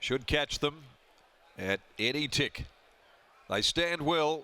should catch them at any tick. They stand well.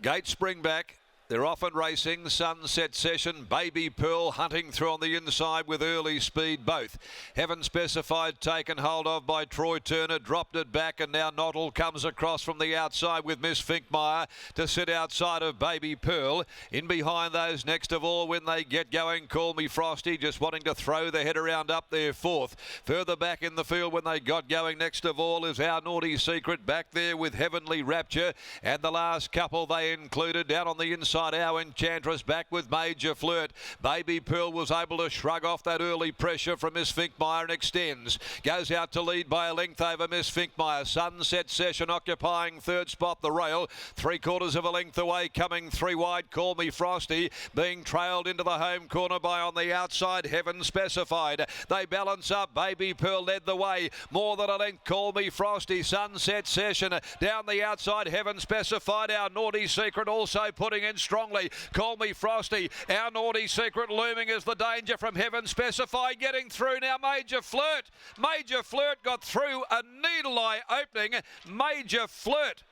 Gate Springback. They're off and racing. Sunset Session, Baby Pearl hunting through on the inside with early speed both. Heaven Specified taken hold of by Troy Turner, dropped it back, and now Nottle comes across from the outside with Miss Finkmeyer to sit outside of Baby Pearl. In behind those, next of all, when they get going, Call Me Frosty, just wanting to throw the head around up there fourth. Further back in the field when they got going, next of all is Our Naughty Secret back there with Heavenly Rapture, and the last couple they included down on the inside. Our Enchantress back with Major Flirt. Baby Pearl was able to shrug off that early pressure from Miss Finkmeyer and extends. Goes out to lead by a length over Miss Finkmeyer. Sunset Session occupying third spot, the rail. 3/4 of a length away, coming 3 wide. Call Me Frosty being trailed into the home corner by on the outside Heaven Specified. They balance up. Baby Pearl led the way. More than a length. Call Me Frosty. Sunset Session down the outside. Heaven Specified. Our Naughty Secret also putting in strongly. Call Me Frosty. Our Naughty Secret looming as the danger from Heaven Specified getting through now. Major Flirt. Major Flirt got through a needle eye opening. Major Flirt,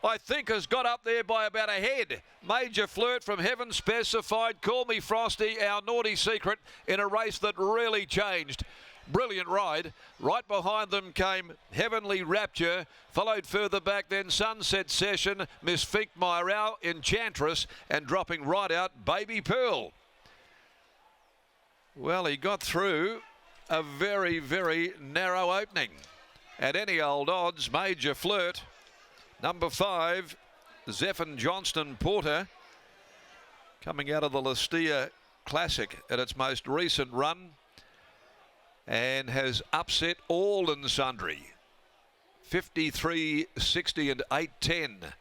I think, has got up there by about a head. Major Flirt from Heaven Specified. Call Me Frosty. Our Naughty Secret in a race that really changed. Brilliant ride. Right behind them came Heavenly Rapture, followed further back then Sunset Session, Miss Finkmeyer, Our Enchantress, and dropping right out Baby Pearl. Well, he got through a very, very narrow opening. At any old odds, Major Flirt. Number 5, Zephyr Johnston Porter, coming out of the Lastia Classic at its most recent run, and has upset all and sundry. 53, 60 and 8-10.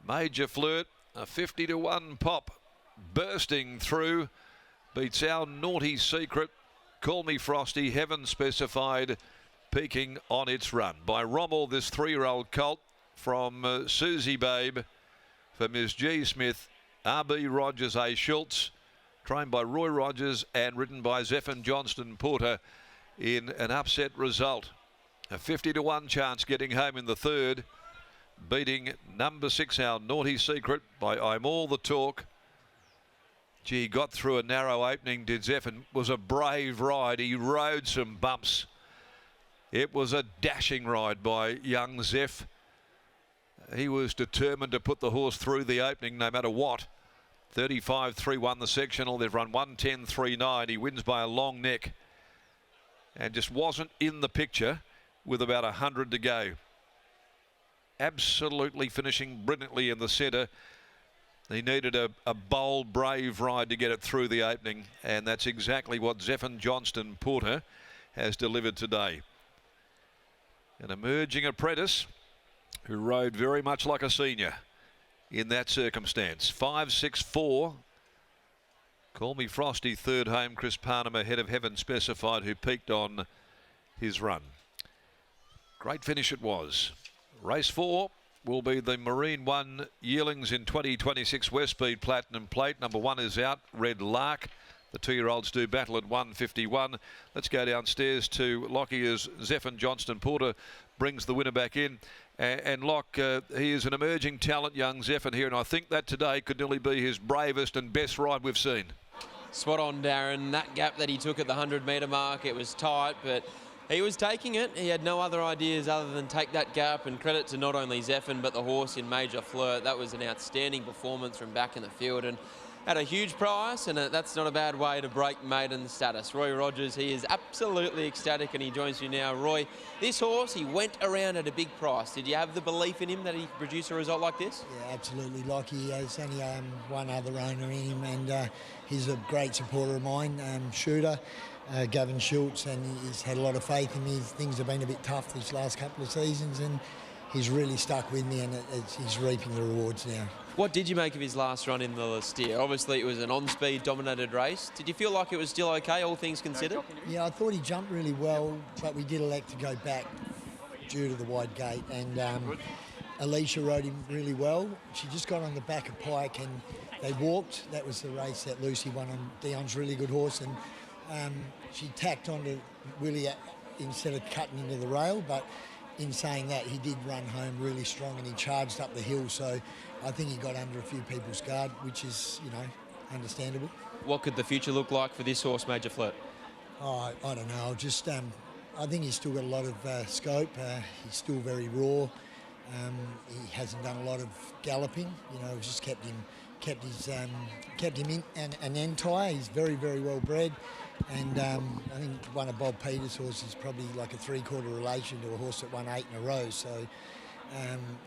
Major Flirt, a 50-1 pop, bursting through, beats Our Naughty Secret. Call Me Frosty. Heaven Specified peaking on its run. By Rommel, this 3-year-old colt from Susie Babe for Ms. G. Smith, R.B. Rogers, A. Schultz, trained by Roy Rogers and ridden by Zephyr Johnston Porter in an upset result. A 50-1 chance getting home in the third, beating number 6, Our Naughty Secret, by I'm All the Talk. Gee, got through a narrow opening, did Zephyr. Was a brave ride. He rode some bumps. It was a dashing ride by young Zeph. He was determined to put the horse through the opening no matter what. 35-3 won the sectional. They've run 110-3-9. He wins by a long neck and just wasn't in the picture with about 100 to go. Absolutely finishing brilliantly in the centre. He needed a bold, brave ride to get it through the opening, and that's exactly what Zephyr Johnston Porter has delivered today. An emerging apprentice who rode very much like a senior in that circumstance. 5-6-4. Call Me Frosty third home. Chris Parnham ahead of Heaven Specified, who peaked on his run. Great finish it was. Race 4 will be the Marine 1 Yearlings in 2026 Westspeed Platinum Plate. Number 1 is out, Red Lark. The 2-year-olds do battle at 151. Let's go downstairs to Lockie as Zephyr Johnston Porter brings the winner back in. And Locke, he is an emerging talent, young Zephyr here, and I think that today could nearly be his bravest and best ride we've seen. Spot on, Darren. That gap that he took at the 100-metre mark, it was tight, but he was taking it. He had no other ideas other than take that gap, and credit to not only Zephyr but the horse in Major Flirt. That was an outstanding performance from back in the field, and at a huge price, and that's not a bad way to break maiden status. Roy Rogers, he is absolutely ecstatic, and he joins you now. Roy, this horse, he went around at a big price. Did you have the belief in him that he could produce a result like this? Yeah, absolutely. Like he has only one other owner in him, and he's a great supporter of mine, Shooter, Gavin Schultz, and he's had a lot of faith in me. Things have been a bit tough these last couple of seasons, and he's really stuck with me, and he's reaping the rewards now. What did you make of his last run in the Lastia? Obviously, it was an on-speed dominated race. Did you feel like it was still okay, all things considered? Yeah, I thought he jumped really well, but we did elect to go back due to the wide gate, and Alicia rode him really well. She just got on the back of Pike, and they walked. That was the race that Lucy won on Dion's really good horse, and she tacked onto Willie instead of cutting into the rail, but in saying that, he did run home really strong and he charged up the hill, so I think he got under a few people's guard, which is, you know, understandable. What could the future look like for this horse, Major FLIRT? Oh, I don't know. Just I think he's still got a lot of scope. He's still very raw. He hasn't done a lot of galloping. You know, just kept him in an end tie. He's very, very well bred. And I think one of Bob Peters' horses is probably like a 3/4 relation to a horse that won 8 in a row. So,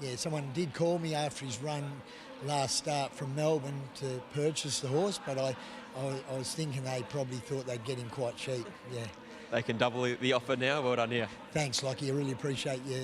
yeah, someone did call me after his run last start from Melbourne to purchase the horse, but I was thinking they probably thought they'd get him quite cheap. Yeah. They can double the offer now. Well done here. Thanks, Lockie. I really appreciate your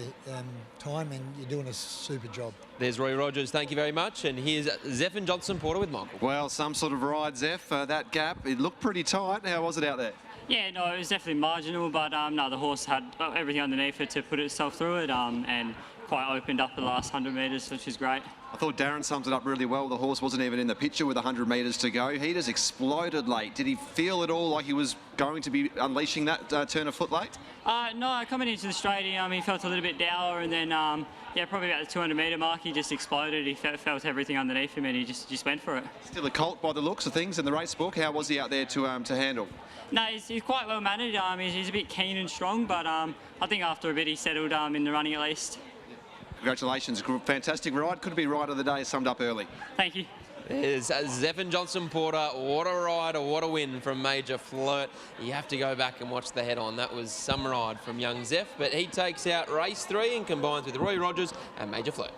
time, and you're doing a super job. There's Roy Rogers. Thank you very much. And here's Zephyr Johnson Porter with Michael. Well, some sort of ride, Zeph. That gap, it looked pretty tight. How was it out there? Yeah, no, it was definitely marginal, but no, the horse had everything underneath it to put itself through it, and quite opened up the last 100 metres, which is great. I thought Darren sums it up really well. The horse wasn't even in the picture with 100 metres to go. He just exploded late. Did he feel at all like he was going to be unleashing that turn of foot late? No, coming into the straight, he felt a little bit dour, and then, yeah, probably about the 200 metre mark, he just exploded. He felt everything underneath him, and he just went for it. Still a colt by the looks of things in the race book. How was he out there to handle? No, he's quite well mannered. He's a bit keen and strong, but I think after a bit he settled in the running at least. Congratulations, fantastic ride. Could be ride of the day summed up early. Thank you. There's Zephyr Johnson Porter. What a ride, or what a win from Major FLIRT. You have to go back and watch the head on. That was some ride from young Zeph, but he takes out race 3 and combines with Roy Rogers and Major FLIRT.